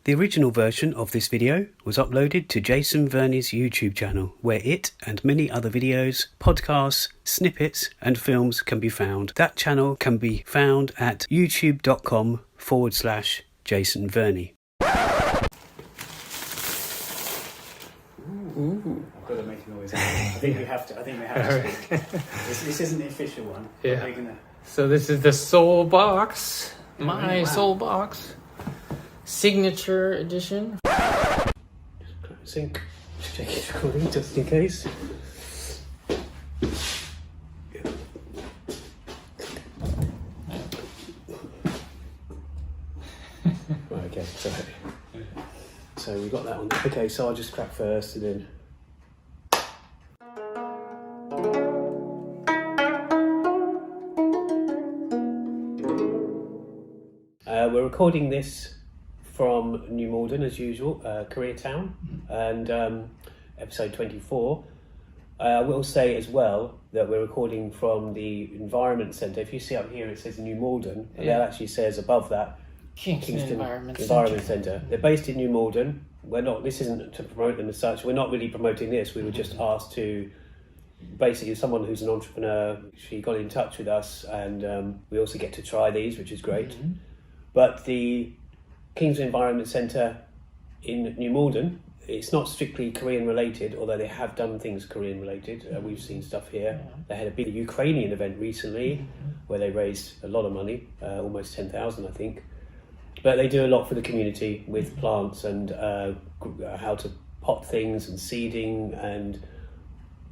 The original version of this video was uploaded to Jason Verney's YouTube channel, where it and many other videos, podcasts, snippets and films can be found. That channel can be found at youtube.com/Jason Verney. Ooh. I've got to make a noise. I think we have to speak. This isn't the official one. Yeah. So this is the SeoulBox, my SeoulBox signature edition. Just sync. Just check it's recording just in case. Right, okay, so we got that one. Okay, so I'll just crack first and then. We're recording this from New Malden as usual, Koreatown, and episode 24. I will say as well that we're recording from the Environment Centre. If you see up here it says New Malden, and that actually says above that Kingston Environment Centre. They're based in New Malden. This isn't to promote them as such. We're not really promoting this. We were just asked to, basically someone who's an entrepreneur, she got in touch with us, and we also get to try these, which is great. Mm-hmm. But the Kingston Environment Centre in New Malden, it's not strictly Korean related, although they have done things Korean related. We've seen stuff here. They had a big Ukrainian event recently where they raised a lot of money, almost 10,000 I think. But they do a lot for the community with plants and how to pot things and seeding, and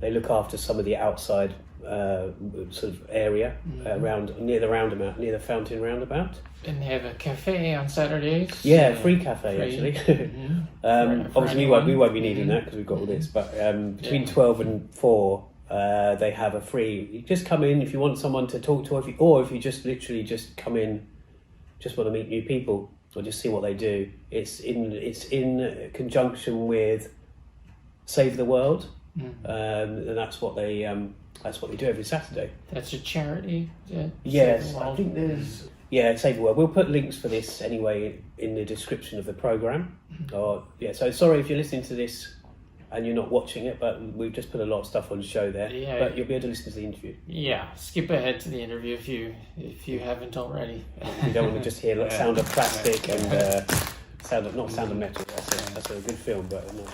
they look after some of the outside sort of area around near the fountain roundabout. And they have a cafe on Saturdays. Yeah, free cafe actually. Obviously we won't be needing that because we've got all this. But between 12 and 4, they have a free. You just come in if you want someone to talk to, or if you just literally just come in, just want to meet new people or just see what they do. It's in conjunction with Save the World, and that's what they do every Saturday. That's a charity. Yes, I think there's. Yeah, Save the World. We'll put links for this anyway in the description of the programme. So sorry if you're listening to this and you're not watching it, but we've just put a lot of stuff on the show there. Yeah. But you'll be able to listen to the interview. Yeah, skip ahead to the interview if you haven't already. You don't want to just hear the sound of plastic and sound of metal. That's a good film, but not.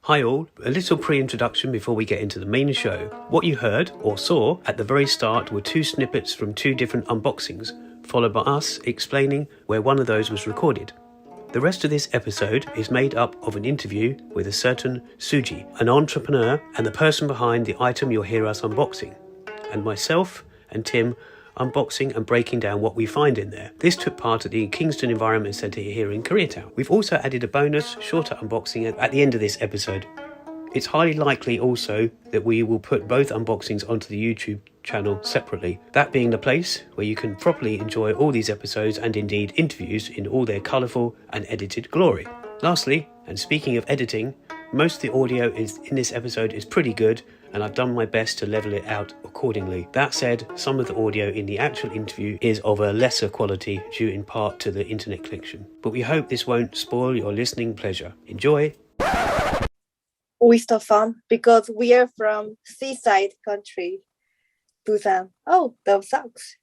Hi all, a little pre-introduction before we get into the main show. What you heard or saw at the very start were 2 snippets from 2 different unboxings, followed by us explaining where one of those was recorded. The rest of this episode is made up of an interview with a certain SUJI, an entrepreneur and the person behind the item you'll hear us unboxing, and myself and Tim unboxing and breaking down what we find in there. This took part at the Kingston Environment Centre here in Koreatown. We've also added a bonus, shorter unboxing at the end of this episode. It's highly likely also that we will put both unboxings onto the YouTube channel separately, that being the place where you can properly enjoy all these episodes and indeed interviews in all their colourful and edited glory. Lastly, and speaking of editing, most of the audio in this episode is pretty good, and I've done my best to level it out accordingly. That said, some of the audio in the actual interview is of a lesser quality due in part to the internet connection. But we hope this won't spoil your listening pleasure. Enjoy! Oyster farm, because we are from seaside country, Busan. Oh, those sucks.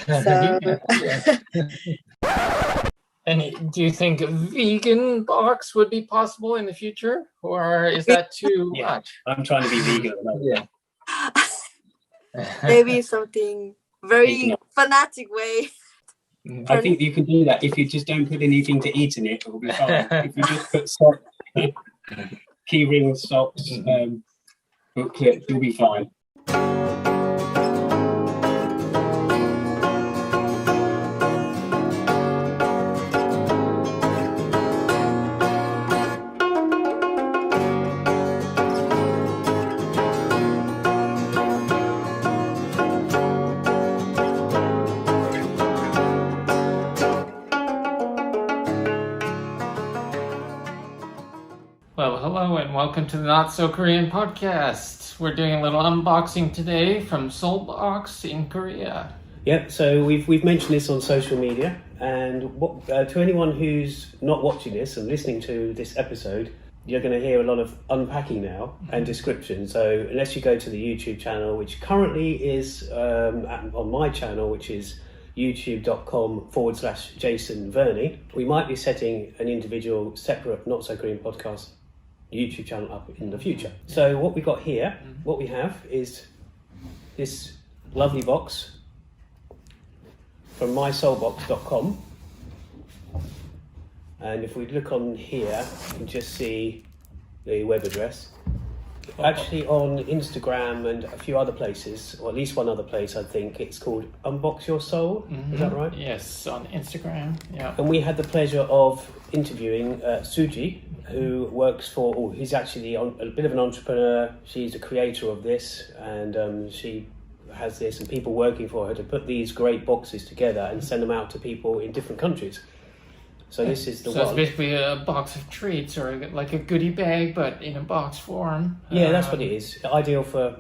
So... And do you think a vegan box would be possible in the future, or is that too much? I'm trying to be vegan at the moment. Yeah. Maybe something very fanatic way. I think you can do that if you just don't put anything to eat in it. It'll be fine. If you just put socks, key ring socks, booklet, you'll be fine. Well, hello and welcome to the Not So Korean podcast. We're doing a little unboxing today from SeoulBox in Korea. Yep, so we've mentioned this on social media, And what to anyone who's not watching this and listening to this episode, you're going to hear a lot of unpacking now and description. So unless you go to the YouTube channel, which currently is on my channel, which is youtube.com/Jason Verney, we might be setting an individual separate Not So Korean podcast YouTube channel up in the future. So what we got here, what we have is this lovely box from mysoulbox.com. And if we look on here, you can just see the web address. Actually on Instagram and a few other places, or at least one other place, I think, it's called Unbox Your Soul. Is that right? Yes, on Instagram. Yeah. And we had the pleasure of interviewing SUJI, who works for, he's actually a bit of an entrepreneur. She's a creator of this, and she has this and people working for her to put these great boxes together and send them out to people in different countries. So this is the one. So it's basically a box of treats, or like a goodie bag, but in a box form. Yeah, that's what it is. Ideal for,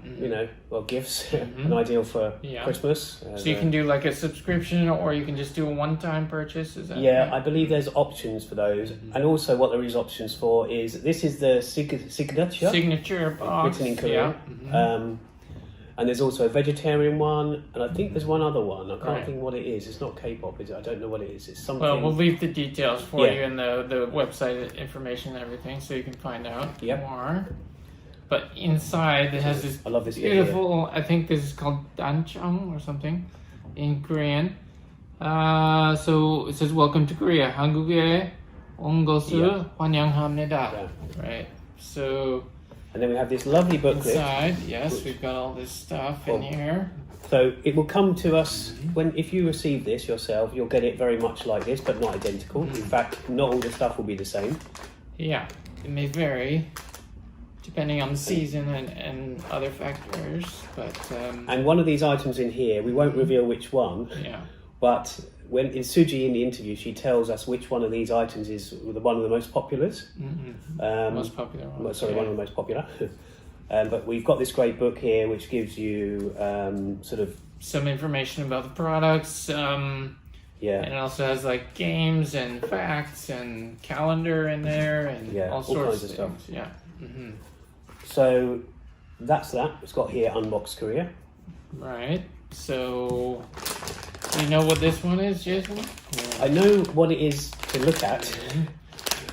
gifts, and ideal for Christmas. So you can do like a subscription, or you can just do a one-time purchase, is that right? I believe there's options for those. And also what there is options for is, this is the signature box. Written in Korean. And there's also a vegetarian one, and I think there's one other one. I can't think what it is. It's not K-pop, is it? I don't know what it is. It's something. Well, we'll leave the details for you and the website information and everything, so you can find out more. But inside, it has this, I love this beautiful. I think this is called danchang or something in Korean. So it says, "Welcome to Korea. 한국에 온 것을 환영합니다." Right. So. And then we have this lovely booklet. Inside, yes, we've got all this stuff in here. So it will come to us if you receive this yourself, you'll get it very much like this, but not identical. In fact, not all the stuff will be the same. Yeah, it may vary depending on the season and other factors. But and one of these items in here, we won't reveal which one. Yeah. But when in SUJI in the interview, she tells us which one of these items is one of the most populars. Most popular one. Sorry, one of the most popular. But we've got this great book here, which gives you sort of some information about the products. And it also has like games and facts and calendar in there and all sorts of stuff. Yeah. So that's that. It's got here Unbox Korea. Right. So. You know what this one is, Jason? I know what it is to look at,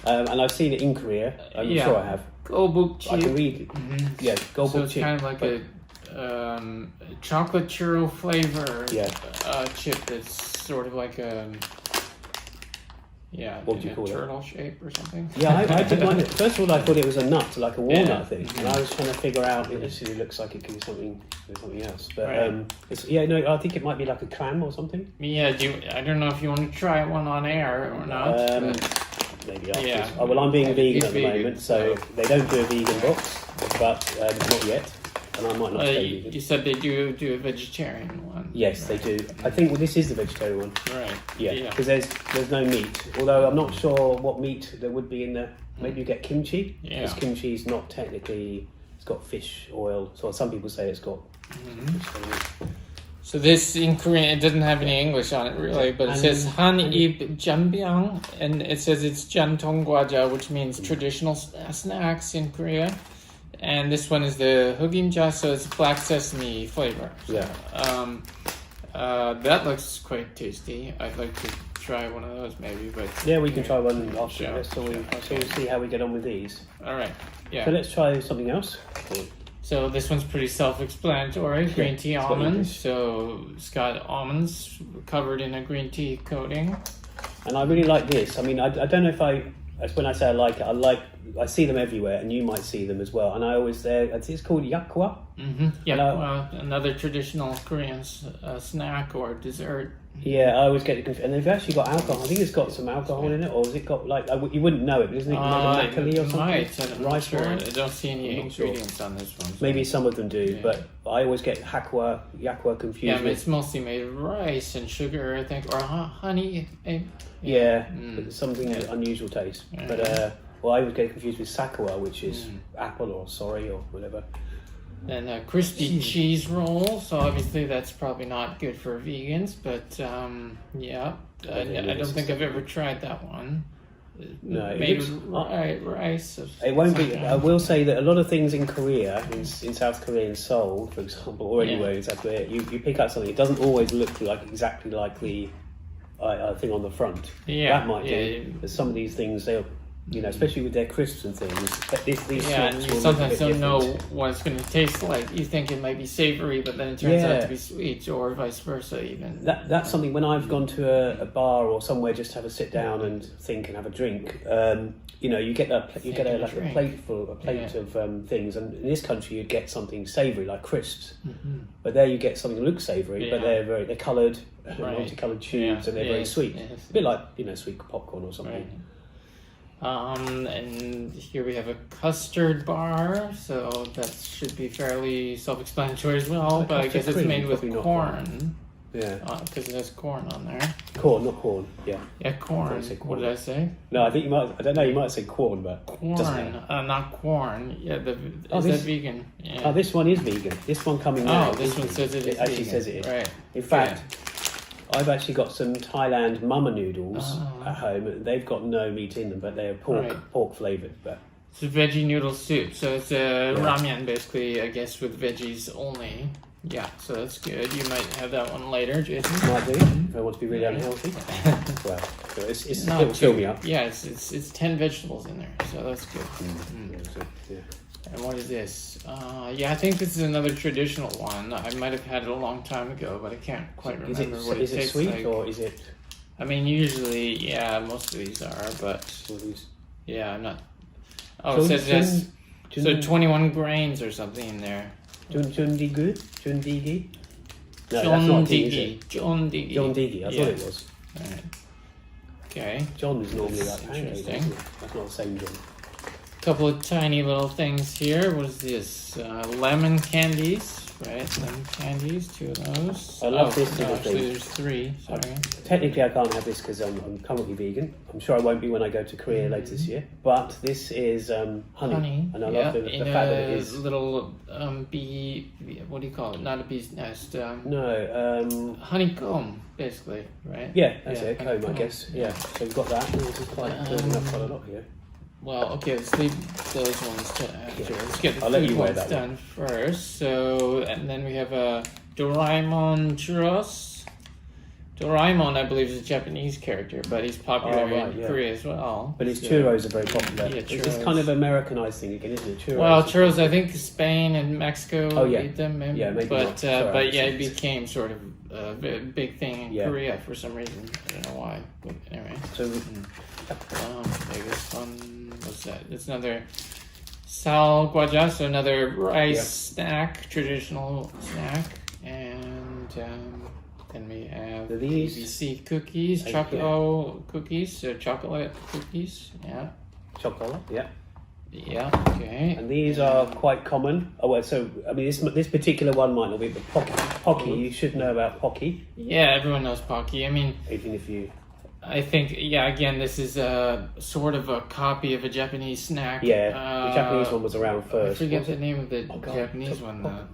and I've seen it in Korea. I'm sure I have. Goldbook chip. I can read it. Yeah, Goldbook so it's chip. kind of like a chocolate churro flavor chip that's sort of like a what do you call turtle shape or something. Yeah, I did wonder. First of all, I thought it was a nut, like a walnut thing, and I was trying to figure out. It actually looks like it could be something else. But I think it might be like a clam or something. Yeah, I don't know if you want to try one on air or not. Maybe after. Oh, well, I'm being vegan at the moment, so they don't do a vegan box, but not yet. And I might not stay vegan. You said they do a vegetarian one. Yes, they do. I think this is the vegetarian one. Right. Yeah, because there's no meat. Although I'm not sure what meat there would be in there. Maybe you get kimchi. Because kimchi is not technically. It's got fish oil. So some people say it's got. So this in Korean, it doesn't have any English on it really, but it says 한입 jambyang, and it says it's jantung gwaja, which means traditional snacks in Korea. And this one is the hugimja, so it's black sesame flavor. So, that looks quite tasty. I'd like to try one of those maybe, but we can try one after this. So we'll see how we get on with these. All right. Yeah. So let's try something else. So this one's pretty self-explanatory. Green tea almonds. So it's got almonds covered in a green tea coating. And I really like this. I mean, I don't know if when I say I like it, I see them everywhere, and you might see them as well. And I always it's called yakwa. Yakwa, another traditional Korean snack or dessert. Yeah, I always get it confused. And they've actually got alcohol. I think it's got some alcohol in it, or has it got you wouldn't know it, but isn't it like a mackerel or something? Might. I'm not sure. I don't see any ingredients on this one. So. Maybe some of them do, but I always get yakwa confused. Yeah, but it's mostly made of rice and sugar, I think, or honey. But something unusual taste. But I always get confused with sakura, which is apple or sorry or whatever. Then a crispy cheese roll. So obviously that's probably not good for vegans, but yeah, I don't think I've ever tried that one. No, it made looks- with rice. It won't be. something. I will say that a lot of things in Korea, in South Korea, in Seoul, for example, or anywhere in South Korea, you pick up something. It doesn't always look like exactly like the thing on the front. Yeah, that might do. But some of these things, they'll, especially with their crisps and things. But these Yeah, snacks and you will look a sometimes bit don't know different. what it's going to taste like. You think it might be savory, but then it turns out to be sweet, or vice versa. Even That's something when I've gone to a bar or somewhere just to have a sit down and think and have a drink. You get a plate of things, and in this country you'd get something savoury like crisps, but there you get something that looks savoury, but they're coloured, multicoloured tubes, and they're very sweet. Yes. A bit like sweet popcorn or something. Right. And here we have a custard bar, so that should be fairly self-explanatory as well. But I guess it's cream, made with probably not corn. Yeah, Because it has corn on there. corn, not corn. Yeah. Yeah, corn. say What corn. did I say? No, I think you might. I don't know. You might say corn, but Corn, doesn't matter. not corn. Yeah, is this- that vegan? Yeah. Oh, this one is vegan. This one coming now. Oh, this one says it is actually vegan. says it is. Right. In fact, I've actually got some Thailand mama noodles at home. They've got no meat in them, but they're pork flavoured. But it's a veggie noodle soup, so it's a ramen basically, I guess, with veggies only. Yeah, so that's good. You might have that one later, Jason. might do if I want to be really unhealthy. Well, it'll fill me up. Yeah, it's 10 vegetables in there, so that's good. Yeah. And what is this? I think this is another traditional one. I might have had it a long time ago, but I can't quite remember what it Is it tastes sweet like. or is it? I mean, usually, most of these are, but I'm not. Oh, it says this. So 21 grains or something in there. Jundigi? Jundigi? No, that's not tea, is it? John Diggy. John Diggy, I thought it was. Right. Okay. John is normally like That's pancake, interesting. isn't it? That's not the same John. Couple of tiny little things here. What is this? Lemon candies, right? Lemon candies, 2 of those. I love this little actually, thing. there's 3. Sorry. Technically, I can't have this because I'm currently vegan. I'm sure I won't be when I go to Korea later this year. But this is honey. And I love the in fact that it a is. little bee. What do you call it? Not a bee's nest. No, Honeycomb, basically, right? yeah, that's it, comb, I honeycomb. guess. Yeah, so we've got that. This is quite building up quite a lot here. Well, okay, let's leave those ones to after. Yeah. Let's get the I'll let food you wear ones that one. done first. So, and then we have a Doraemon churros. Doraemon, I believe, is a Japanese character, but he's popular in Korea as well. But his So- churros are very popular. Yeah, It's this churros. kind of Americanized thing again, isn't it? Churros. Well, churros, I think Spain and Mexico eat them, maybe. Yeah, maybe but not. Sorry, but yeah, I it became sort of a big thing in Korea for some reason. I don't know why. But anyway. So, Okay, this one, what's that? It's another sal guaja, so another rice snack, traditional snack. And then we have So these- ABC cookies, chocolate cookies, so chocolate cookies, yeah. chocolate, yeah. Yeah, okay. And these are quite common. Oh, well, so, I mean, this particular one might not be, but Pocky, you should know about Pocky, Yeah, everyone knows Pocky. I mean, even if you... I think, again, this is a sort of a copy of a Japanese snack. Yeah, the Japanese one was around I first. forget the name of the Japanese one.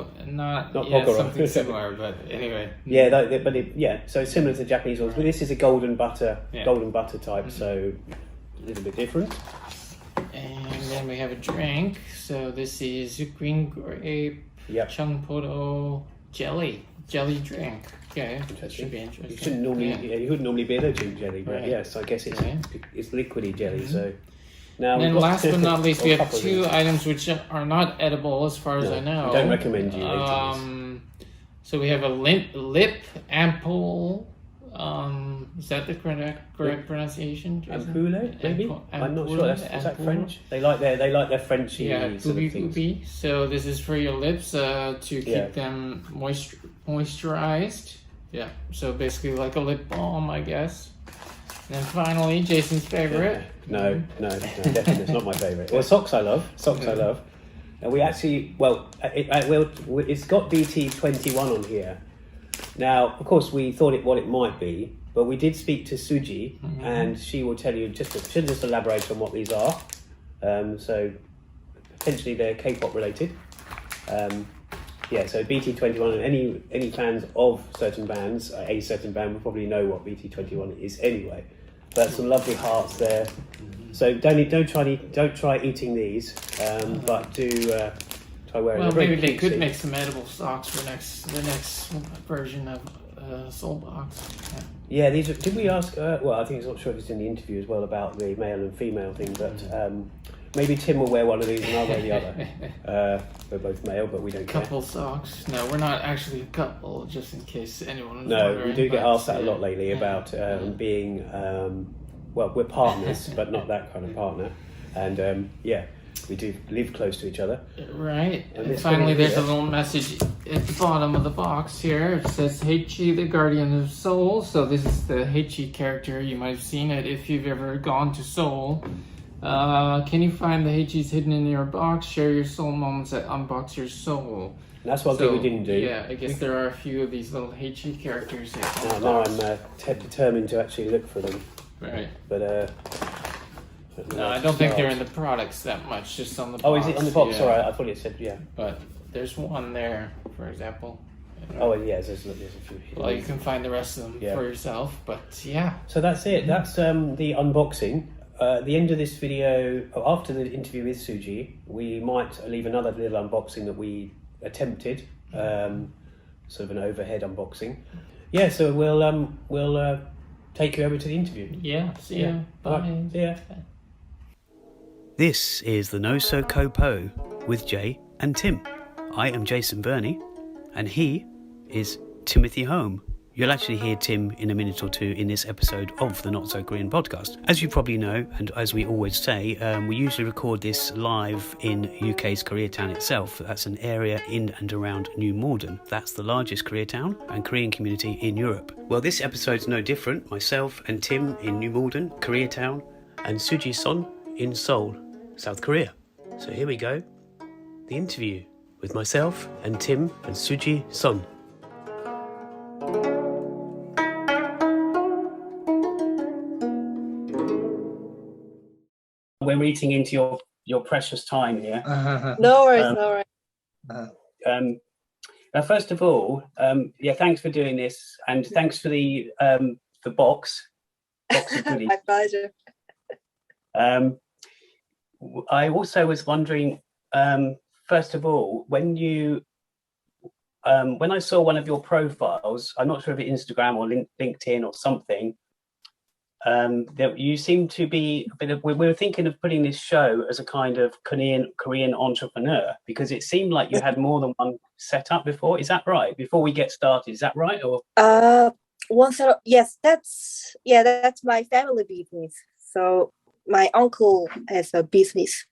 Something similar, but anyway. Yeah, so it's similar to the Japanese ones, but this is a golden butter type, so a little bit different. And then we have a drink. So this is green grape changpodo jelly drink. Okay, that should be interesting. You shouldn't normally, you wouldn't normally be able to drink jelly, but yes, I guess it's liquidy jelly. So now, and then last but not least, we have 2 items which are not edible, as far as I know. I don't recommend you eating So we have a lip ampoule. Is that the correct pronunciation? Ampoule, maybe. I'm not sure. Is that French? They like their Frenchy sort of things. Poopy. So this is for your lips to keep them moisturized. Yeah. So basically like a lip balm, I guess. And then finally, Jason's favorite. No, definitely it's not my favorite. Well, socks I love. And we actually, it's got BT21 on here. Now, of course, we thought what it might be, but we did speak to SUJI, and she will tell you she'll just elaborate on what these are. So potentially they're K-pop related. Yeah, so BT21, and any fans of certain bands, a certain band will probably know what BT21 is anyway. But some lovely hearts there. So don't try eating these, but do try wearing. Well, them. Very maybe they could cutesy. make some edible socks for the next version of SeoulBox. Yeah, these are, did we ask? Well, I think it's not sure if it's in the interview as well about the male and female thing, but maybe Tim will wear one of these and I'll wear the other. We're both male, but we don't care. Couple socks. No, we're not actually a couple, just in case anyone was No, wondering, we do get but, asked that a lot lately about being, well, we're partners, but not that kind of partner. And yeah, we do live close to each other. Right. And And finally, there's a little message at the bottom of the box here. It says, Heichi, the Guardian of Seoul. So this is the Heichi character. You might have seen it if you've ever gone to Seoul. Can you find the Heichis hidden in your box? Share your soul moments that unbox your soul. And that's one thing we didn't do. Yeah, I guess there are a few of these little Heichi characters. Now I'm determined to actually look for them. Right. But No, I don't think they're in the products that much, just on the box. Oh, is it on the box? Yeah. Sorry, I thought it said, yeah. But there's one there, for example. Oh, yeah, there's a few here. Well, you can find the rest of them for yourself, but yeah. So that's it. That's the unboxing. At the end of this video, after the interview with SUJI, we might leave another little unboxing that we attempted, sort of an overhead unboxing. Yeah, so we'll take you over to the interview. Yeah, see ya. Bye. Right, see ya. This is the No So Co Po with Jay and Tim. I am Jason Burney, and he is Timothy Home. You'll actually hear Tim in a minute or two in this episode of the Not So Korean podcast. As you probably know, and as we always say, we usually record this live in UK's Koreatown itself. That's an area in and around New Malden. That's the largest Koreatown and Korean community in Europe. Well, this episode's no different. Myself and Tim in New Malden, Koreatown, and SUJI SOHN in Seoul, South Korea. So here we go, the interview with myself and Tim and SUJI SOHN. We're eating into your precious time here. No worries, no worries. First of all, thanks for doing this, and thanks for the box. Box of goodies. My pleasure. I also was wondering, first of all, when I saw one of your profiles, I'm not sure if it's Instagram or LinkedIn or something, that you seem to be a bit of, we were thinking of putting this show as a kind of Korean entrepreneur, because it seemed like you had more than one set up before. Is that right? Before we get started, is that right? Or yes, that's my family business. So my uncle has a business,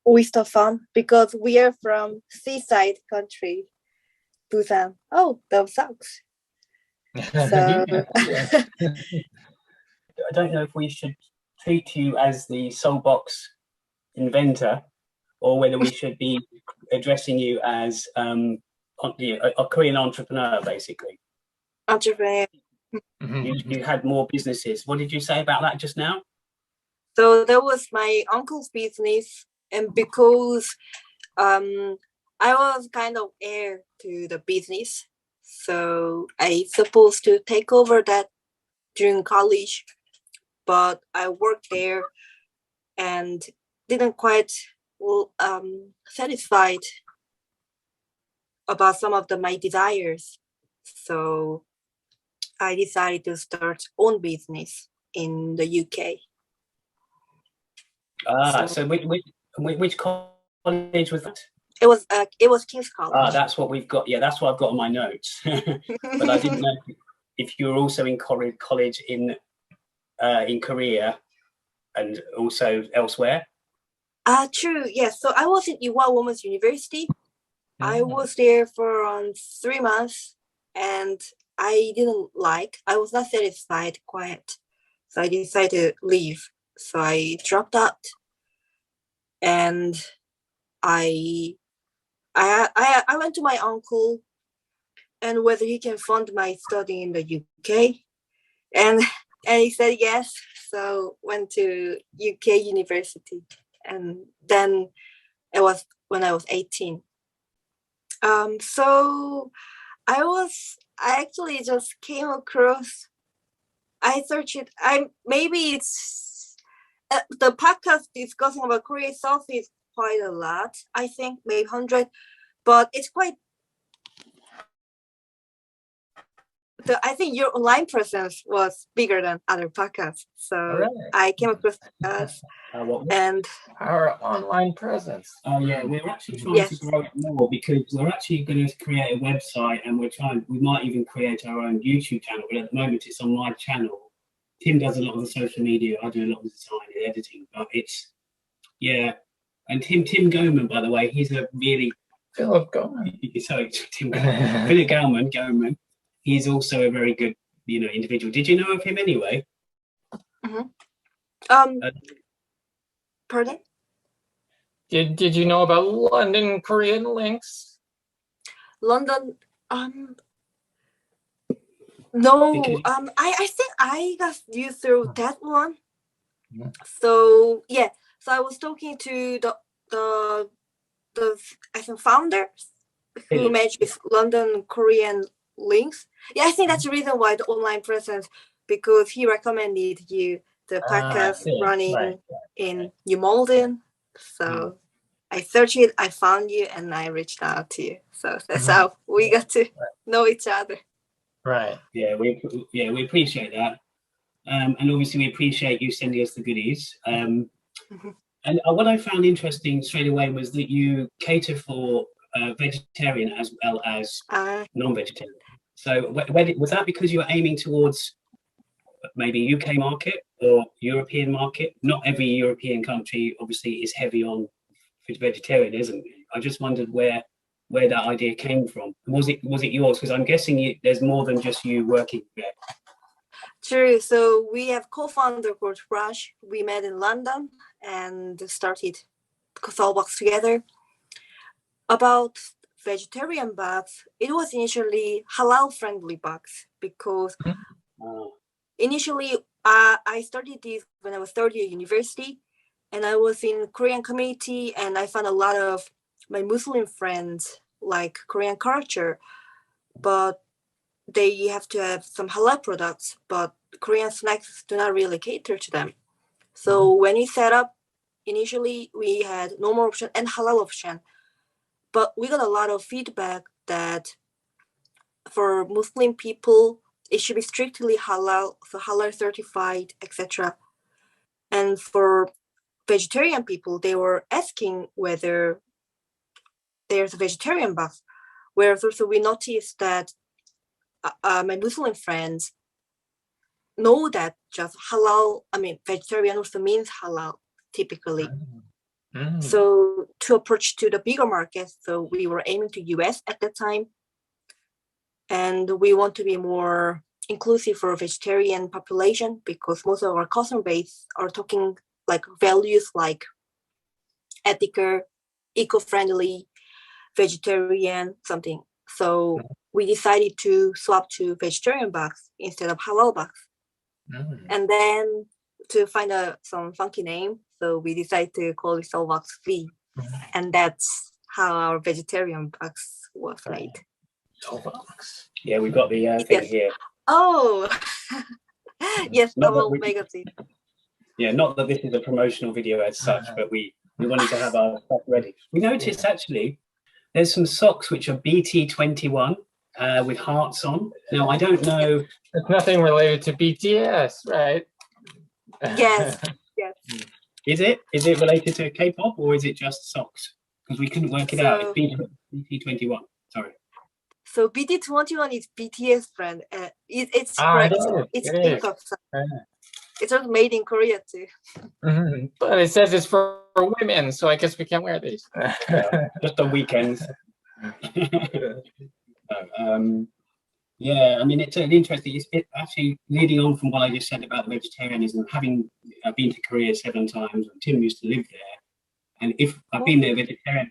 oyster farm, because we are from seaside country, Busan. Oh, those socks. So I don't know if we should treat you as the SeoulBox inventor, or whether we should be addressing you as a Korean entrepreneur, basically. entrepreneur. You had more businesses. What did you say about that just now? So that was my uncle's business, and because I was kind of heir to the business, so I supposed to take over that during college, but I worked there and didn't quite satisfied about some of my desires. So I decided to start own business in the UK. So which college was that? It was King's College. That's what we've got. Yeah, that's what I've got on my notes. But I didn't know if you were also in college in Korea and also elsewhere. True. Yes. So I was in Ewha Women's University. I was there for around 3 months, and I was not satisfied quite. So I decided to leave. So I dropped out, and I went to my uncle and whether he can fund my study in the UK, and he said yes. So went to UK university, and then It was when I was 18. So I actually just came across, I searched it. Maybe it's the podcast discussing about Korea itself is quite a lot. I think maybe 100, but it's quite. I think your online presence was bigger than other podcasts, so Right. I came across us and Our online presence. Oh yeah, we're actually trying to grow it more because we're actually going to create a website, and we might even create our own YouTube channel. But at the moment, it's on my channel. Tim does a lot of the social media. I do a lot of the design and editing. But it's and Tim Goman, by the way, he's a really Philip Goman. Sorry, Tim Goman. Philip Goman. He's also a very good, individual. Did you know of him anyway? Pardon? Did you know about London Korean links? London, no, Because- I think I got you through that one. Yeah. So so I was talking to the I think founder who managed with London Korean links. Yeah, I think that's the reason why the online presence, because he recommended you the podcast running in New Malden. So I searched it, I found you, and I reached out to you. So that's how we got to know each other. Right. Yeah, we appreciate that, and obviously we appreciate you sending us the goodies. And what I found interesting straight away was that you cater for vegetarian as well as non-vegetarian. So was that because you were aiming towards maybe UK market or European market? Not every European country obviously is heavy on vegetarianism. I just wondered where that idea came from. Was it yours? Because I'm guessing there's more than just you working there. True. So we have co-founder called Raj. We met in London and started SeoulBox together. About vegetarian box, it was initially halal friendly box because initially I started this when I was third year university, and I was in Korean community, and I found a lot of my Muslim friends like Korean culture, but they have to have some halal products, but Korean snacks do not really cater to them. So when we set up, initially we had normal option and halal option, but we got a lot of feedback that for Muslim people, it should be strictly halal, so halal certified, etc. And for vegetarian people, they were asking whether there's a vegetarian box. Whereas also we noticed that my Muslim friends know that just halal, vegetarian also means halal typically. So to approach to the bigger market, so we were aiming to US at that time. And we want to be more inclusive for vegetarian population because most of our customer base are talking like values like ethical, eco-friendly, vegetarian, something. So we decided to swap to vegetarian box instead of halal box. And then to find some funky name, so we decided to call it SeoulBox V. And that's how our vegetarian box was made. SeoulBox. Yeah, we've got the thing here. Oh, yes, Not double that magazine. Yeah, not that this is a promotional video as such, but we wanted to have our stuff ready. We noticed actually there's some socks which are BT21 with hearts on. Now, I don't know. It's nothing related to BTS, right? Yes. Is it related to K-pop or is it just socks? Because we couldn't work it out. It's BT21. Sorry. So BT21 is BTS brand. It's it's also made in Korea too. But it says it's for women, so I guess we can't wear these. Just on weekends. Yeah, I mean, it's interesting. It's actually leading on from what I just said about the vegetarianism. Having been to Korea 7 times, Tim used to live there, and if I've been there vegetarian,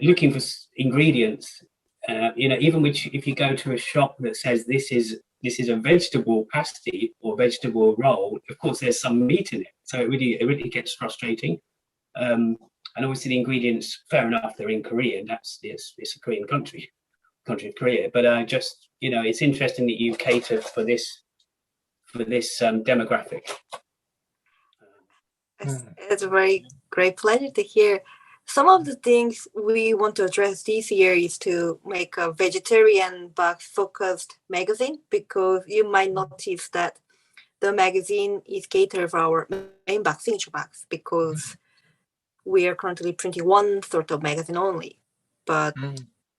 looking for ingredients, even if you go to a shop that says this is a vegetable pasty or vegetable roll, of course there's some meat in it, so it really gets frustrating. And obviously the ingredients, fair enough, they're in Korean. It's a Korean country of Korea. But just, it's interesting that you cater for this demographic. It's a very great pleasure to hear. Some of the things we want to address this year is to make a vegetarian box focused magazine, because you might notice that the magazine is catered for our main box, signature box, because we are currently printing one sort of magazine only. But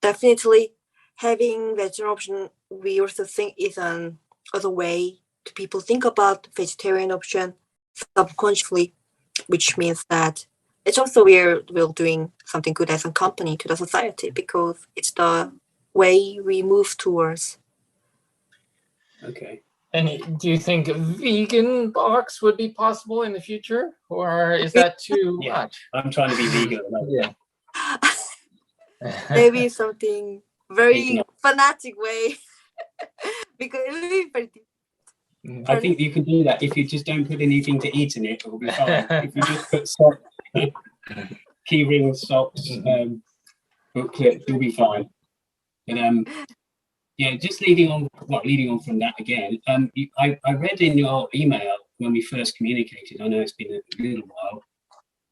definitely having vegetarian option, we also think is other way to people think about vegetarian option subconsciously, which means that it's also we're doing something good as a company to the society, because it's the way we move towards. Okay. And do you think a vegan box would be possible in the future, or is that too much? I'm trying to be vegan at the moment. Yeah. Maybe something very fanatic way, because it will be pretty. I think you can do that if you just don't put anything to eat in it. It'll be fine. If you just put socks, key rings, socks, booklet, you'll be fine. And just leading on from that again. I read in your email when we first communicated. I know it's been a little while.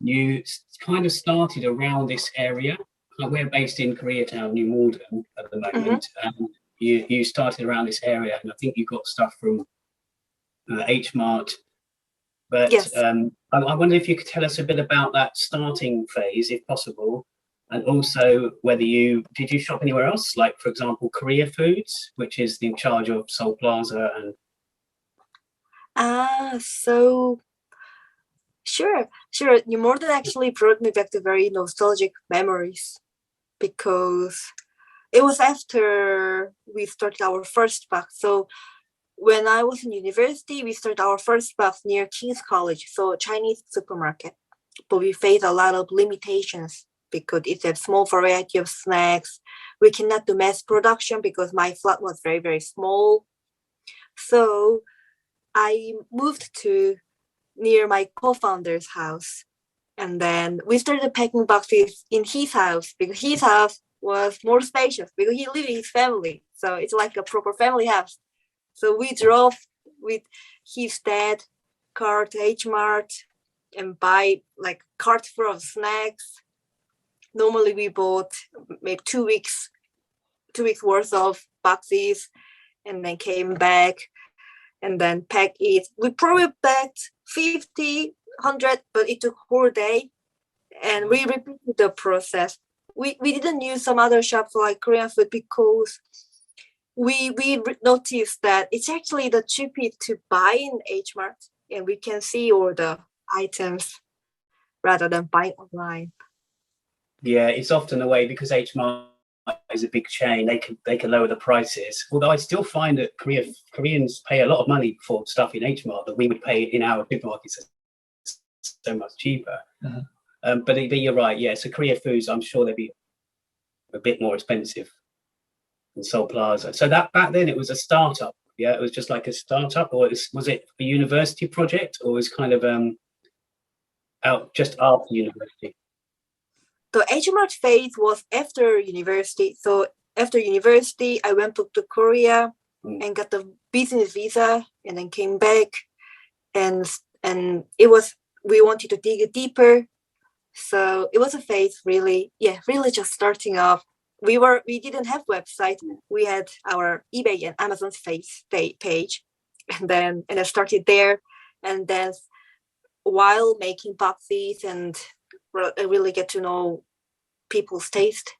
You kind of started around this area. We're based in Koreatown, New Malden at the moment. You started around this area, and I think you got stuff from H Mart. But yes. I wonder if you could tell us a bit about that starting phase, if possible, and also whether did you shop anywhere else, like for example Korea Foods, which is in charge of Seoul Plaza and. So sure. New Malden actually brought me back to very nostalgic memories, because it was after we started our first box. So when I was in university, we started our first box near King's College, so Chinese supermarket. But we faced a lot of limitations because it's a small variety of snacks. We cannot do mass production because my flat was very, very small. So I moved to near my co-founder's house. And then we started packing boxes in his house, because his house was more spacious because he lived with his family. So it's like a proper family house. So we drove with his dad car to H Mart and buy like cart full of snacks. Normally we bought maybe 2 weeks worth of boxes, and then came back and then packed it. We probably packed 50, 100, but it took whole day, and we repeated the process. We didn't use some other shops like Korean food, because we noticed that it's actually the cheapest to buy in H Mart, and we can see all the items rather than buying online. Yeah, it's often the way, because H Mart is a big chain. They can lower the prices. Although I still find that Koreans pay a lot of money for stuff in H Mart that we would pay in our supermarkets so much cheaper. But you're right. Yeah, so Korea Foods, I'm sure they'd be a bit more expensive than Seoul Plaza. So that back then it was a startup. Yeah, it was just like a startup, or was it a university project, or was kind of out just after university? The H Mart phase was after university. So after university, I went to Korea and got the business visa, and then came back, and it was, we wanted to dig deeper. So it was a phase really just starting off. We didn't have website. We had our eBay and Amazon page, and then I started there, and then while making boxes and really get to know people's taste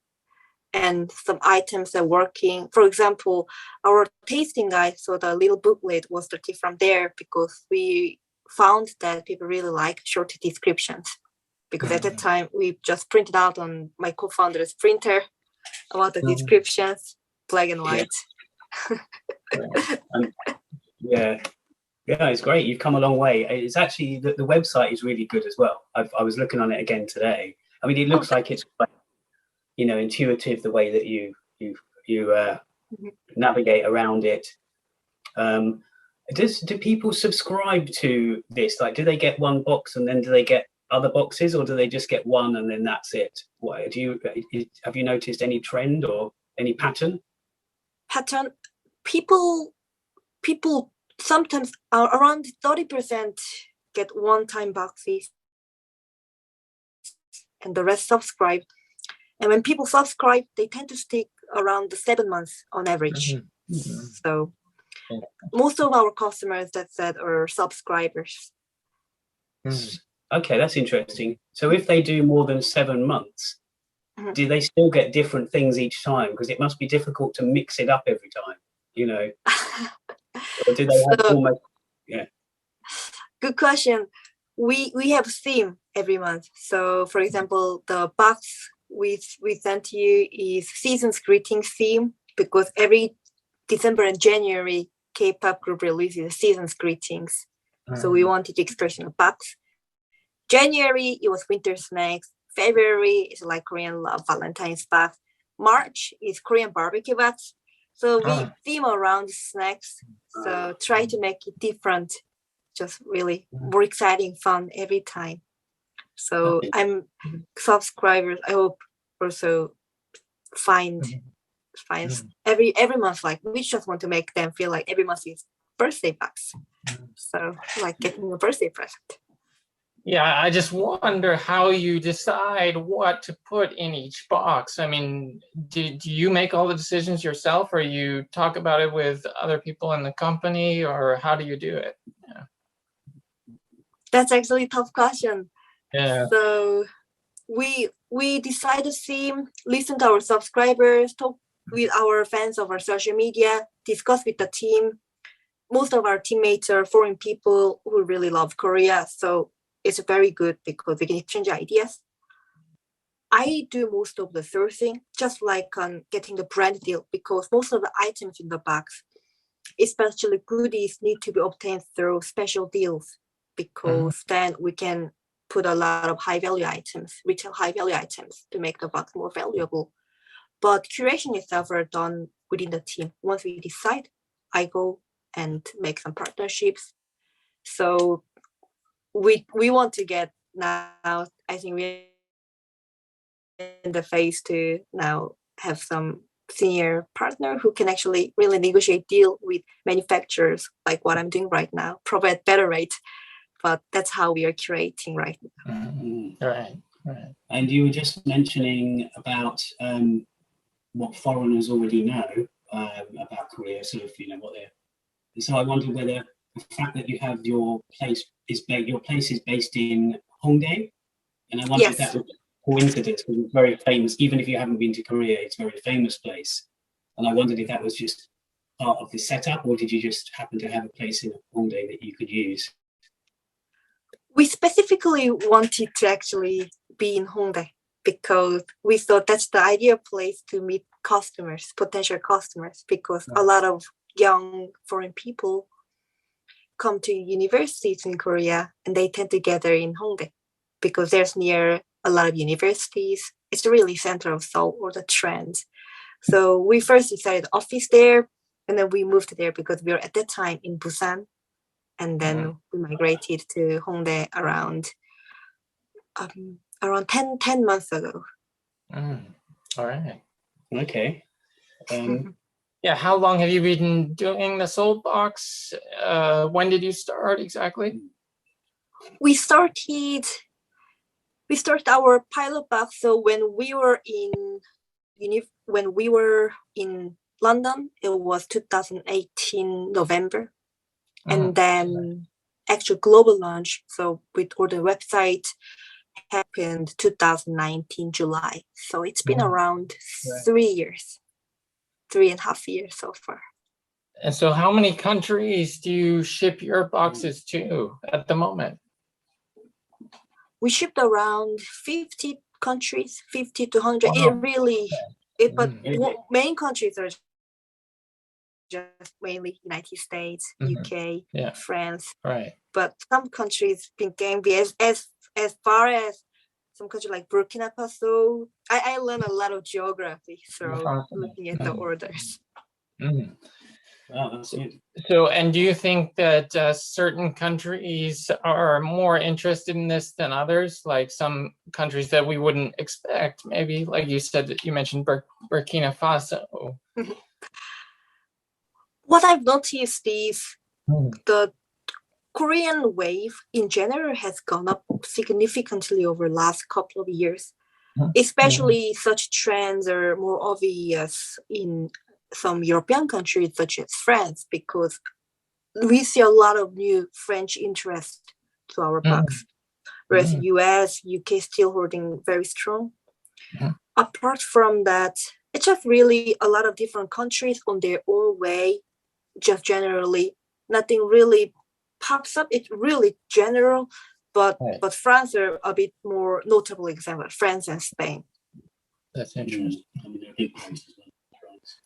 and some items that are working. For example, our tasting guide, so the little booklet was started from there, because we found that people really like short descriptions. Because at that time, we just printed out on my co-founder's printer about the descriptions, black and white. Yeah, it's great. You've come a long way. It's actually, the website is really good as well. I was looking on it again today. I mean, it looks like it's quite, intuitive, the way that you navigate around it. Do people subscribe to this? Like, do they get one box and then do they get other boxes, or do they just get one and then that's it? What have you noticed any trend or any pattern? People sometimes around 30% get one-time boxes, and the rest subscribe. And when people subscribe, they tend to stick around 7 months on average. So most of our customers that said are subscribers. Okay, that's interesting. So if they do more than 7 months, do they still get different things each time? Because it must be difficult to mix it up every time, you know. Or do they have almost? Yeah. Good question. We have a theme every month. So, for example, the box we sent to you is season's greetings theme, because every December and January K-pop group releases season's greetings. So we wanted to express in a box. January it was winter snacks. February is like Korean love Valentine's box. March is Korean barbecue box. So we theme around snacks. So try to make it different, just really more exciting, fun every time. So I'm subscribers. I hope also find every month, like we just want to make them feel like every month is birthday box. So like getting a birthday present. Yeah, I just wonder how you decide what to put in each box. I mean, do you make all the decisions yourself, or you talk about it with other people in the company, or how do you do it? Yeah. That's actually a tough question. Yeah. So we decide the theme, listen to our subscribers, talk with our fans of our social media, discuss with the team. Most of our teammates are foreign people who really love Korea, so it's very good because we can exchange ideas. I do most of the sourcing, just like on getting the brand deal, because most of the items in the box, especially goodies, need to be obtained through special deals, because then we can put a lot of high-value items, retail high-value items, to make the box more valuable. But curation itself are done within the team. Once we decide, I go and make some partnerships. So we want to get now, I think we're in the phase to now have some senior partner who can actually really negotiate deal with manufacturers, like what I'm doing right now, provide better rate. But that's how we are curating right now. Right. And you were just mentioning about what foreigners already know about Korea, sort of, you know, what they're. So I wondered whether the fact that you have your place is based in Hongdae, and I wondered if that was a coincidence, because it's very famous. Even if you haven't been to Korea, it's a very famous place. And I wondered if that was just part of the setup, or did you just happen to have a place in Hongdae that you could use? We specifically wanted to actually be in Hongdae because we thought that's the ideal place to meet customers, potential customers, because a lot of young foreign people come to universities in Korea and they tend to gather in Hongdae because there's near a lot of universities. It's really center of Seoul, or the trend. So we first decided office there, and then we moved there because we were at that time in Busan. And then we migrated to Hongdae around 10 months ago. All right. Okay. Yeah, how long have you been doing the SeoulBox? When did you start exactly? We started our pilot box. So when we were in London, it was 2018 November. And then actual global launch, so with all the website, happened 2019 July. So it's been around 3.5 years so far. And so how many countries do you ship your boxes to at the moment? We shipped around 50 countries, 50 to 100. But main countries are just mainly United States, UK, France. Right. But some countries can be as far as some countries like Burkina Faso. I learned a lot of geography through looking at the orders. Oh, that's good. So, and do you think that certain countries are more interested in this than others? Like some countries that we wouldn't expect, maybe, like you said, that you mentioned Burkina Faso. What I've noticed is Mm. the Korean wave in general has gone up significantly over the last couple of years. Especially such trends are more obvious in some European countries such as France, because we see a lot of new French interest to our box, whereas US, UK still holding very strong. Apart from that, it's just really a lot of different countries on their own way, just generally. Nothing really pops up. It's really general, but France are a bit more notable example, France and Spain. That's interesting. I mean, they're big places, France.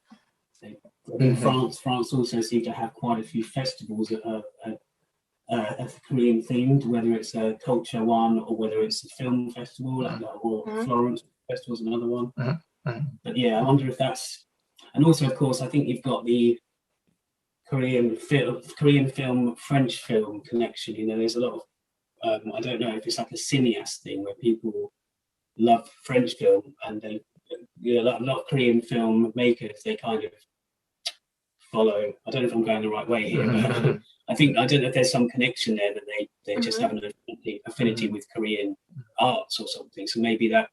In France also seem to have quite a few festivals that are Korean themed, whether it's a culture one or whether it's a film festival, like Florence Festival is another one. But yeah, I wonder if that's, and also of course I think you've got the Korean film, French film connection. You know, there's a lot of I don't know if it's like a cineast thing where people love French film, and they, you know, a lot of Korean film makers, they kind of follow. I don't know if I'm going the right way here, but I don't know if there's some connection there that they just have an affinity with Korean arts or something. So maybe that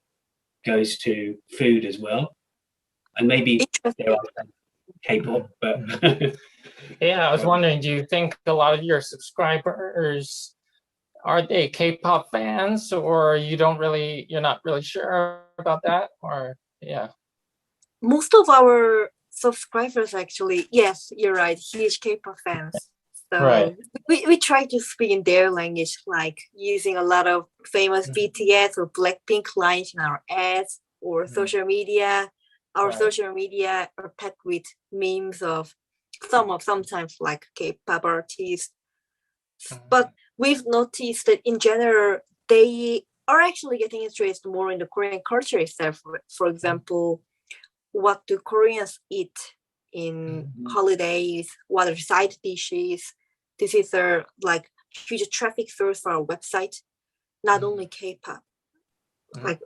goes to food as well, and maybe there are K-pop, but yeah, I was wondering, do you think a lot of your subscribers, are they K-pop fans, or you're not really sure about that? Or Most of our subscribers actually, yes, you're right, huge K-pop fans. So we try to speak in their language, like using a lot of famous BTS or Blackpink lines in our ads or social media. Our social media are packed with memes of sometimes like K-pop artists. But we've noticed that in general, they are actually getting interested more in the Korean culture itself. For example, what do Koreans eat in holidays? What are side dishes? This is a like huge traffic source for our website. Not only K-pop, like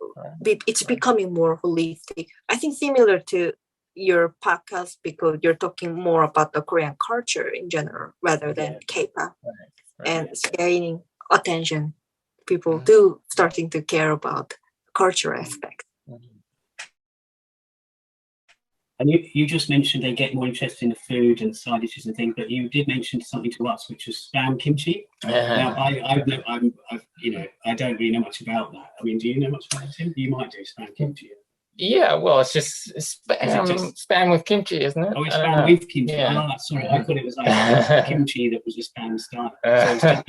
it's becoming more holistic. I think similar to your podcast, because you're talking more about the Korean culture in general rather than K-pop, and it's gaining attention. People do starting to care about cultural aspects. And you just mentioned they get more interested in the food and side dishes and things, but you did mention something to us, which was spam kimchi. Now, I don't really know much about that. I mean, do you know much about it, Tim? You might do spam kimchi. Yeah, well, it's just spam with kimchi, isn't it? Oh, it's spam with kimchi. Yeah. Oh, sorry, I thought it was like kimchi that was a spam starter. So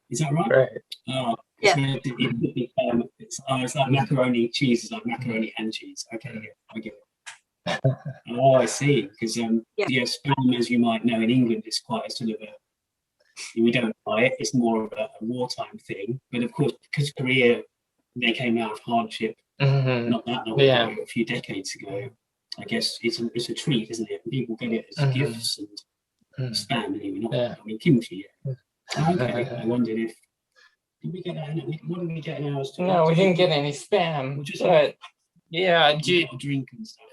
is that right? Right. Oh, yeah. It's like macaroni cheese. It's like macaroni and cheese. Okay, yeah, I get it. Oh, I see. Because spam, as you might know, in England, is quite a sort of we don't buy it. It's more of a wartime thing. But of course, because Korea, they came out of hardship not that long ago, a few decades ago. I guess it's a treat, isn't it? People get it as gifts and spam. Anyway, I mean kimchi. Yeah. Okay, I wondered if did we get that? What did we get in ours? No, we didn't get any spam. But yeah, do you drink and stuff?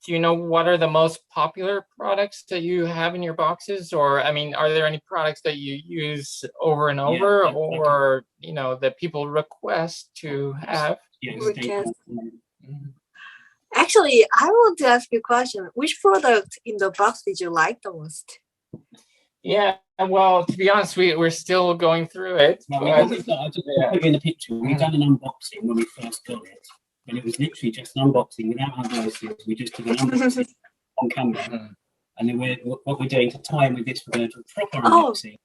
Do you know what are the most popular products that you have in your boxes? Or, I mean, are there any products that you use over and over, or that people request to have? Actually, I want to ask you a question. Which product in the box did you like the most? Yeah, well, to be honest, we're still going through it. Well, I'll just put you in the picture. We've done an unboxing when we first got it. And it was literally just an unboxing without unboxing. We just did an unboxing on camera. And then what we're doing to tie in with this, we're going to do a proper unboxing.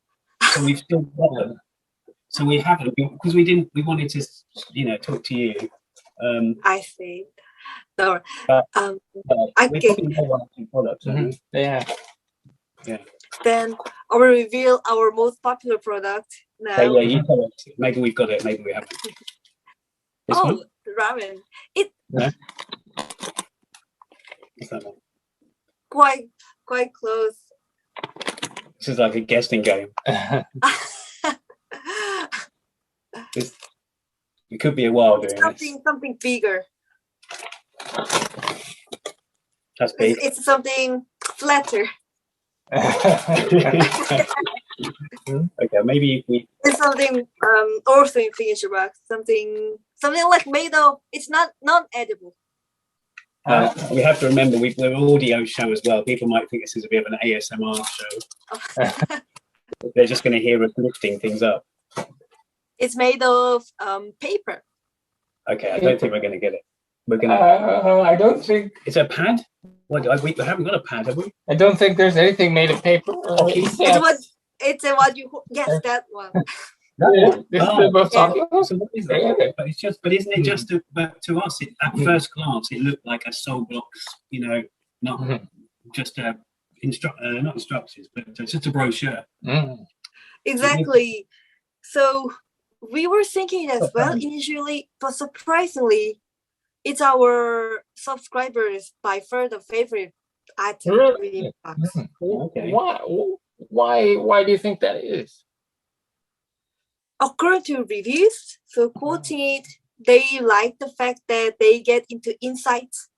So we've still got them. So we haven't, because we wanted to, talk to you. I see. So, we're talking about one or two products. Yeah. Then I will reveal our most popular product now. Yeah, you tell us. Maybe we've got it, maybe we haven't. This one? Ramen. Yeah. Quite quite close. This is like a guessing game. It could be a while doing this. Something bigger. That's big. It's something flatter. Okay, maybe we. It's something also in signature box. Something like made of. It's not non-edible. We have to remember we're an audio show as well. People might think this is a bit of an ASMR show. They're just going to hear us lifting things up. It's made of paper. Okay, I don't think we're going to get it. We're going to. I don't think It's a pad. What? We haven't got a pad, have we? I don't think there's anything made of paper. It's what you yes, that one. This is the most obvious. So what is that? But isn't it just to us? At first glance, it looked like a SeoulBox. You know, not just not instructions, but just a brochure. Exactly. So we were thinking as well initially, but surprisingly, it's our subscribers by far the favorite item within box. Okay. Why do you think that is? According to reviews, so quoting it, they like the fact that they get into insights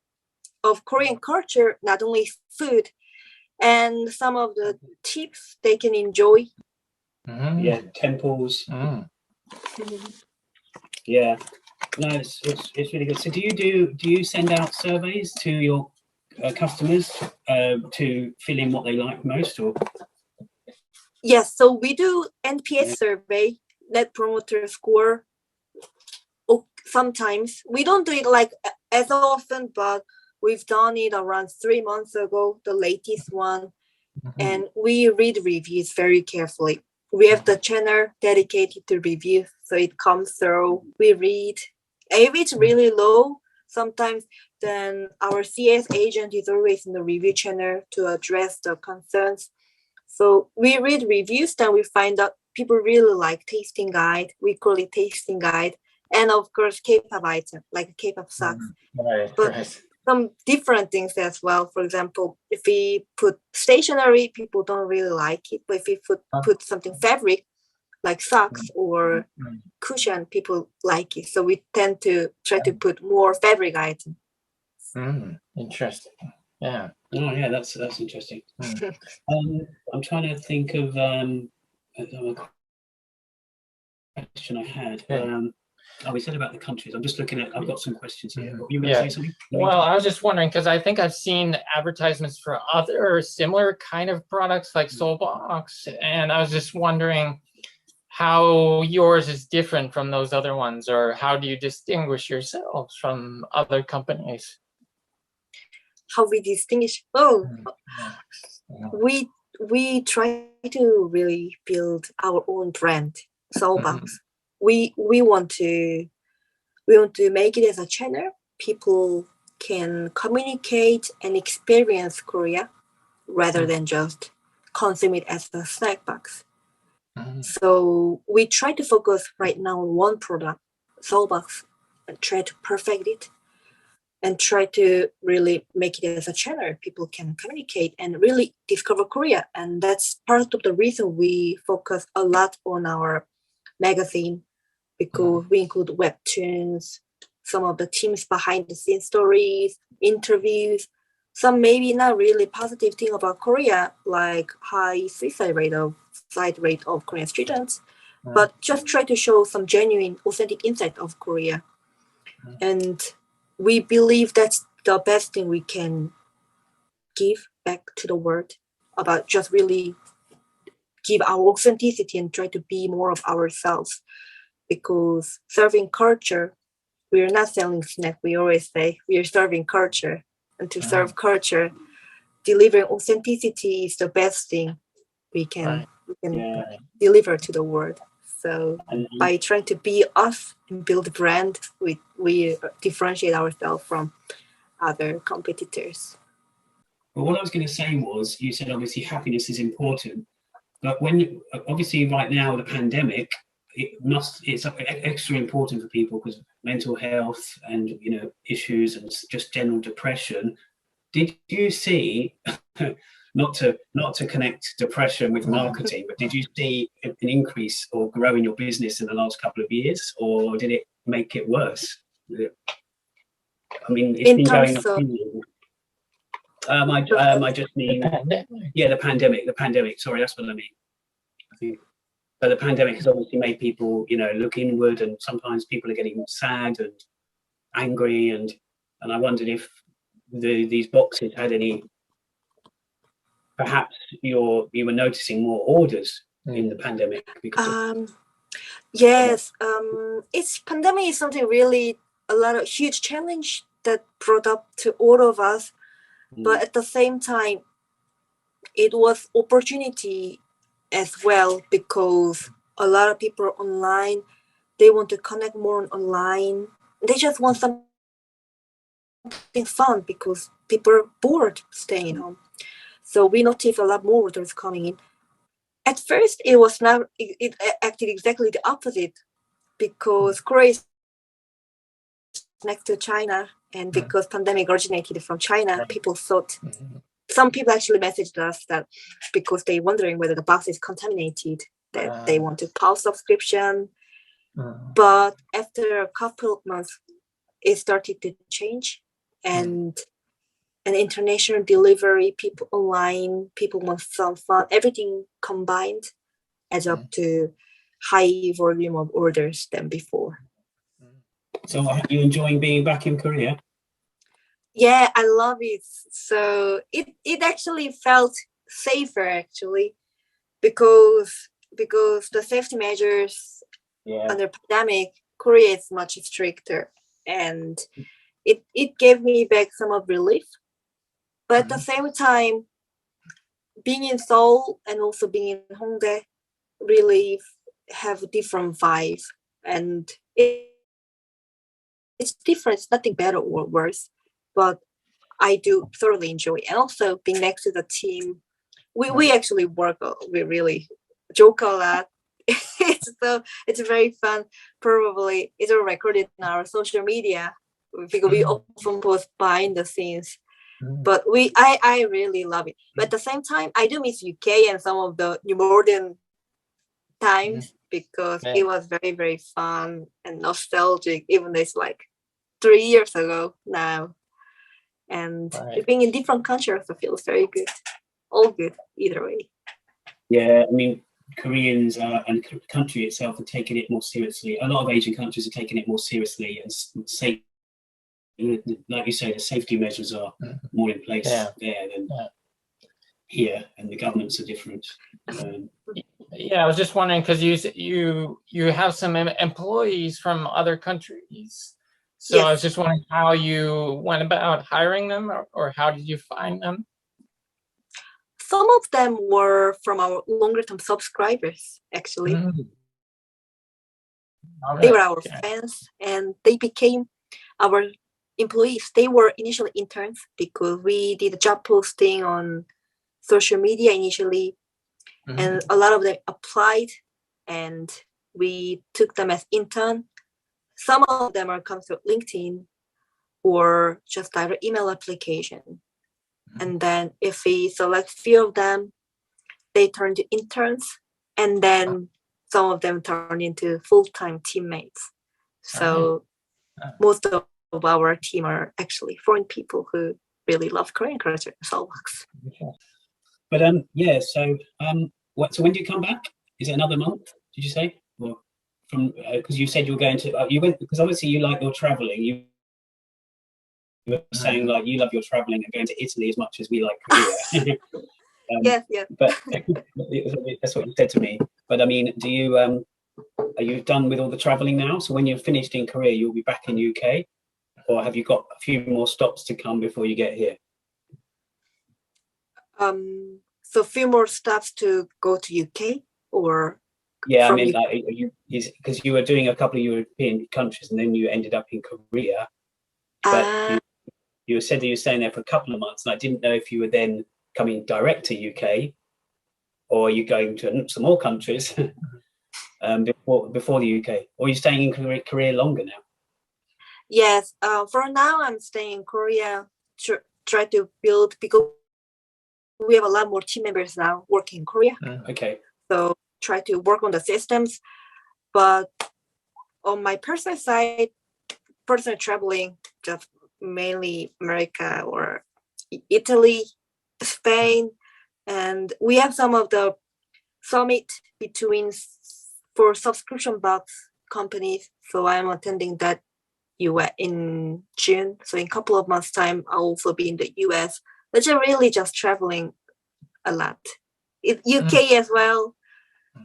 of Korean culture, not only food, and some of the tips they can enjoy. Yeah, temples. Yeah, no, it's really good. So do you send out surveys to your customers to fill in what they like most, or? Yes, so we do NPS survey, Net Promoter Score. Sometimes we don't do it like as often, but we've done it around 3 months ago, the latest one, and we read reviews very carefully. We have the channel dedicated to review, so it comes through. We read. If it's really low, sometimes then our CS agent is always in the review channel to address the concerns. So we read reviews, then we find out people really like tasting guide. We call it tasting guide, and of course K-pop item like K-pop socks. But some different things as well. For example, if we put stationery, people don't really like it. But if we put something fabric, like socks or cushion, people like it. So we tend to try to put more fabric items. Interesting. Yeah. Oh yeah, that's interesting. I'm trying to think of a question I had. We said about the countries. I'm just looking at. I've got some questions here. Were you going to say something? Well, I was just wondering because I think I've seen advertisements for other similar kind of products like SeoulBox, and I was just wondering how yours is different from those other ones, or how do you distinguish yourselves from other companies? How we distinguish? We try to really build our own brand, SeoulBox. We want to make it as a channel. People can communicate and experience Korea rather than just consume it as a snack box. So we try to focus right now on one product, SeoulBox, and try to perfect it and try to really make it as a channel. People can communicate and really discover Korea. And that's part of the reason we focus a lot on our magazine, because we include webtoons, some of the teams behind the scenes stories, interviews, some maybe not really positive thing about Korea, like high suicide rate of Korean students, but just try to show some genuine, authentic insight of Korea. And we believe that's the best thing we can give back to the world, about just really give our authenticity and try to be more of ourselves. Because serving culture, we are not selling snack. We always say we are serving culture, and to serve culture, delivering authenticity is the best thing we can deliver to the world. So by trying to be us and build a brand, we differentiate ourselves from other competitors. Well, what I was going to say was, you said obviously happiness is important, but when obviously right now the pandemic, it's extra important for people because mental health and issues and just general depression. Did you see not to connect depression with marketing, but did you see an increase or grow in your business in the last couple of years, or did it make it worse? I mean, it's been going up. I just mean, the pandemic. Sorry, that's what I mean. I think. So the pandemic has obviously made people, look inward, and sometimes people are getting sad and angry, and I wondered if these boxes had any. Perhaps you were noticing more orders in the pandemic because. Yes, it's pandemic is something really a lot of huge challenge that brought up to all of us, but at the same time, it was opportunity as well, because a lot of people are online. They want to connect more online. They just want something fun because people are bored staying home. So we noticed a lot more orders coming in. At first, it was not. It acted exactly the opposite, because Korea is next to China, and because pandemic originated from China, people thought. Some people actually messaged us that because they're wondering whether the box is contaminated, that they want to pause subscription. But after a couple of months, it started to change, and an international delivery, people online, people want some fun, everything combined adds up to high volume of orders than before. So are you enjoying being back in Korea? Yeah, I love it. So it actually felt safer actually, because the safety measures under pandemic, Korea is much stricter, and it gave me back some of relief. But at the same time, being in Seoul and also being in Hongdae really have a different vibe, and it's different. It's nothing better or worse, but I do thoroughly enjoy it. And also being next to the team, we actually work. We really joke a lot. It's very fun. Probably it's all recorded in our social media because we often post behind the scenes. But I really love it. But at the same time, I do miss UK and some of the New Malden times, because it was very, very fun and nostalgic, even though it's like 3 years ago now. And being in different countries also feels very good. All good, either way. Yeah, I mean, Koreans and the country itself are taking it more seriously. A lot of Asian countries are taking it more seriously and say, like you say, the safety measures are more in place there than here, and the governments are different. I was just wondering, because you have some employees from other countries, so I was just wondering how you went about hiring them, or how did you find them? Some of them were from our longer-term subscribers, actually. They were our fans, and they became our employees. They were initially interns because we did a job posting on social media initially, and a lot of them applied, and we took them as intern. Some of them are come through LinkedIn or just direct email application. And then if we select few of them, they turn to interns, and then some of them turn into full-time teammates. So most of our team are actually foreign people who really love Korean culture and SeoulBox. But so when do you come back? Is it another month? Did you say? Or from because you said you were going to you went, because obviously you like your traveling. You were saying like you love your traveling and going to Italy as much as we like Korea. Yes. But that's what you said to me. But I mean, do you are you done with all the traveling now? So when you're finished in Korea, you'll be back in UK, or have you got a few more stops to come before you get here? So a few more stops to go to UK, or I mean, like, because you were doing a couple of European countries and then you ended up in Korea, but you said that you were staying there for a couple of months, and I didn't know if you were then coming direct to UK, or are you going to some more countries before the UK, or are you staying in Korea longer now? Yes, for now I'm staying in Korea. Try to build, because we have a lot more team members now working in Korea. Okay. So try to work on the systems. But on my personal side, personal traveling, just mainly America or Italy, Spain, and we have some of the summit for subscription box companies. So I'm attending that US in June. So in a couple of months' time, I'll also be in the US. But you're really just traveling a lot. UK as well,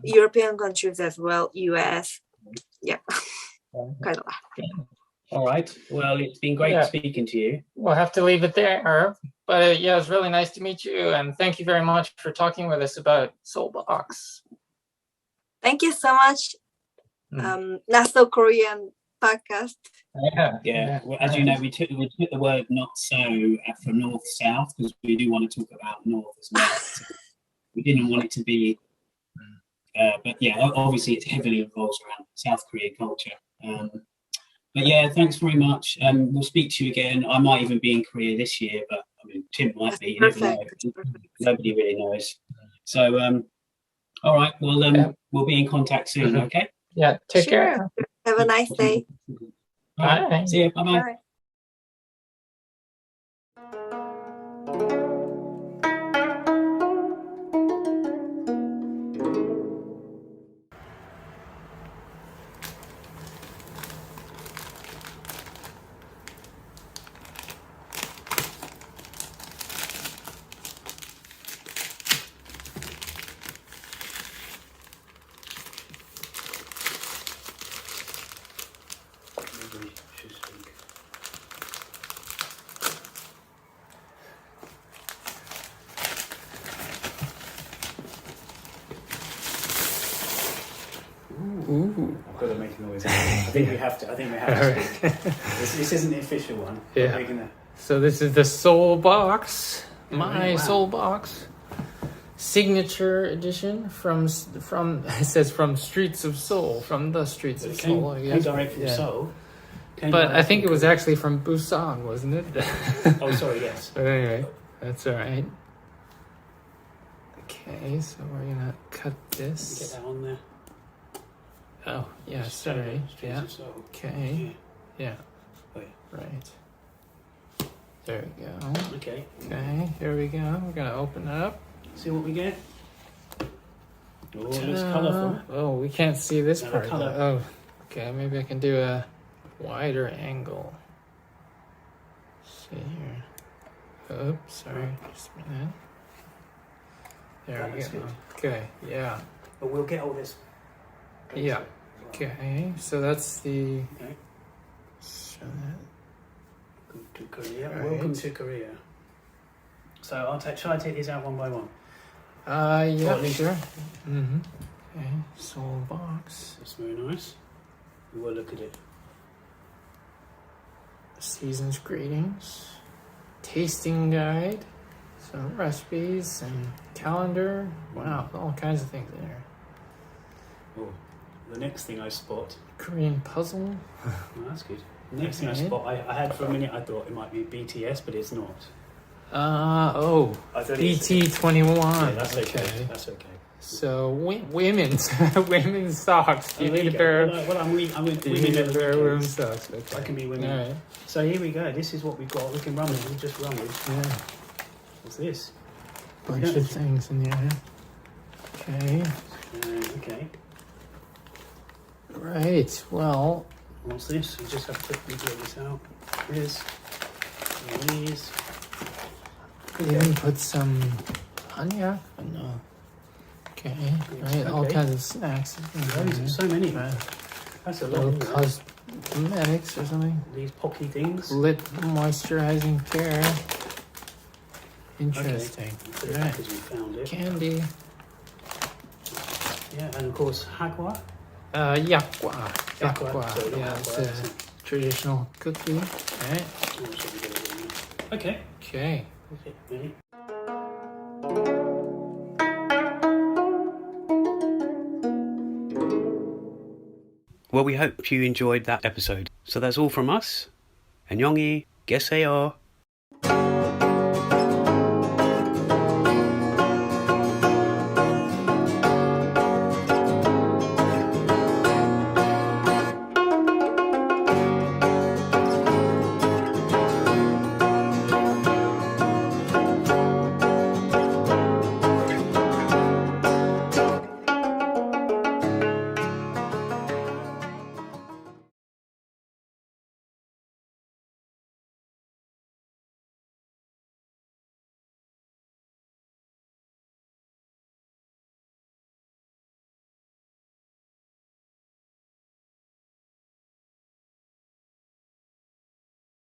European countries as well, US. Yeah, quite a lot. All right. Well, it's been great speaking to you. We'll have to leave it there. But yeah, it's really nice to meet you. And thank you very much for talking with us about SeoulBox. Thank you so much. Not So Korean podcast. Yeah. Well, as you know, we took the word "not so" from north south because we do want to talk about north as well. So we didn't want it to be, but yeah, obviously it heavily involves around South Korean culture. But yeah, thanks very much. We'll speak to you again. I might even be in Korea this year, but I mean, Tim might be. Perfect. Nobody really knows. So, all right. Well, we'll be in contact soon. Okay. Yeah. Take care. Have a nice day. Bye. See you. Bye-bye. Bye. Ooh. I've got to make a noise. I think we have to speak. This isn't the official one. Yeah. So this is the SeoulBox, my SeoulBox signature edition from it says from Streets of Seoul, from the Streets of Seoul. I guess. Direct from Seoul. But I think it was actually from Busan, wasn't it? Oh, sorry, yes. But anyway, that's all right. Okay, so we're gonna cut this. Get that on there. Oh, yeah, sorry. Yeah. Okay. Yeah. Oh, yeah. Right. There we go. Okay. Okay, here we go. We're gonna open it up. See what we get. Oh, it looks colourful. Oh, we can't see this No, part. colour. Oh, okay. Maybe I can do a wider angle. Let's see here. Oops, sorry. Just a minute. There That we looks go. good. Okay, yeah. But we'll get all this. Yeah. Okay, so that's the. Okay. Show that. Welcome to Korea. Right. Welcome to Korea. So shall I take these out one by one? Yeah, at least- sure. Mm-hmm. Okay, SeoulBox. That's very nice. We will look at it. Season's greetings. Tasting guide. Some recipes and calendar. Wow, all kinds of things in there. Oh, the next thing I spot. Korean puzzle. Oh, that's good. The next thing I spot, I had for a minute, I thought it might be BTS, but it's not. I thought it was- BT21. Yeah, that's okay. That's okay. So women's women's socks. Do you there need you a pair? go. Well, I'm Do you need a pair of women's socks? Okay. That can be women. All right. So here we go. This is what we've got. We can rummage. We'll just rummage. Yeah. What's this? Bunch of things in there. Okay. Okay. Right. Well. What's this? We just have to quickly get this out. Here's these. We even put some cognac. No. Okay. Right. All Okay. kinds of snacks. Loads, so many. Right. That's a Little lot. cosmetics or something. These pocky things. Lip moisturizing care. Interesting. For the Right. package we found it. Candy. Yeah, and of course hagwa. Yakwa. Yakwa. So not Yeah, hagwa, it's that's a it. traditional cookie. Right. Oh, should we get it in there? Okay. Okay. Okay. Ready? Well, we hope you enjoyed that episode. So that's all from us. 안녕히 계세요.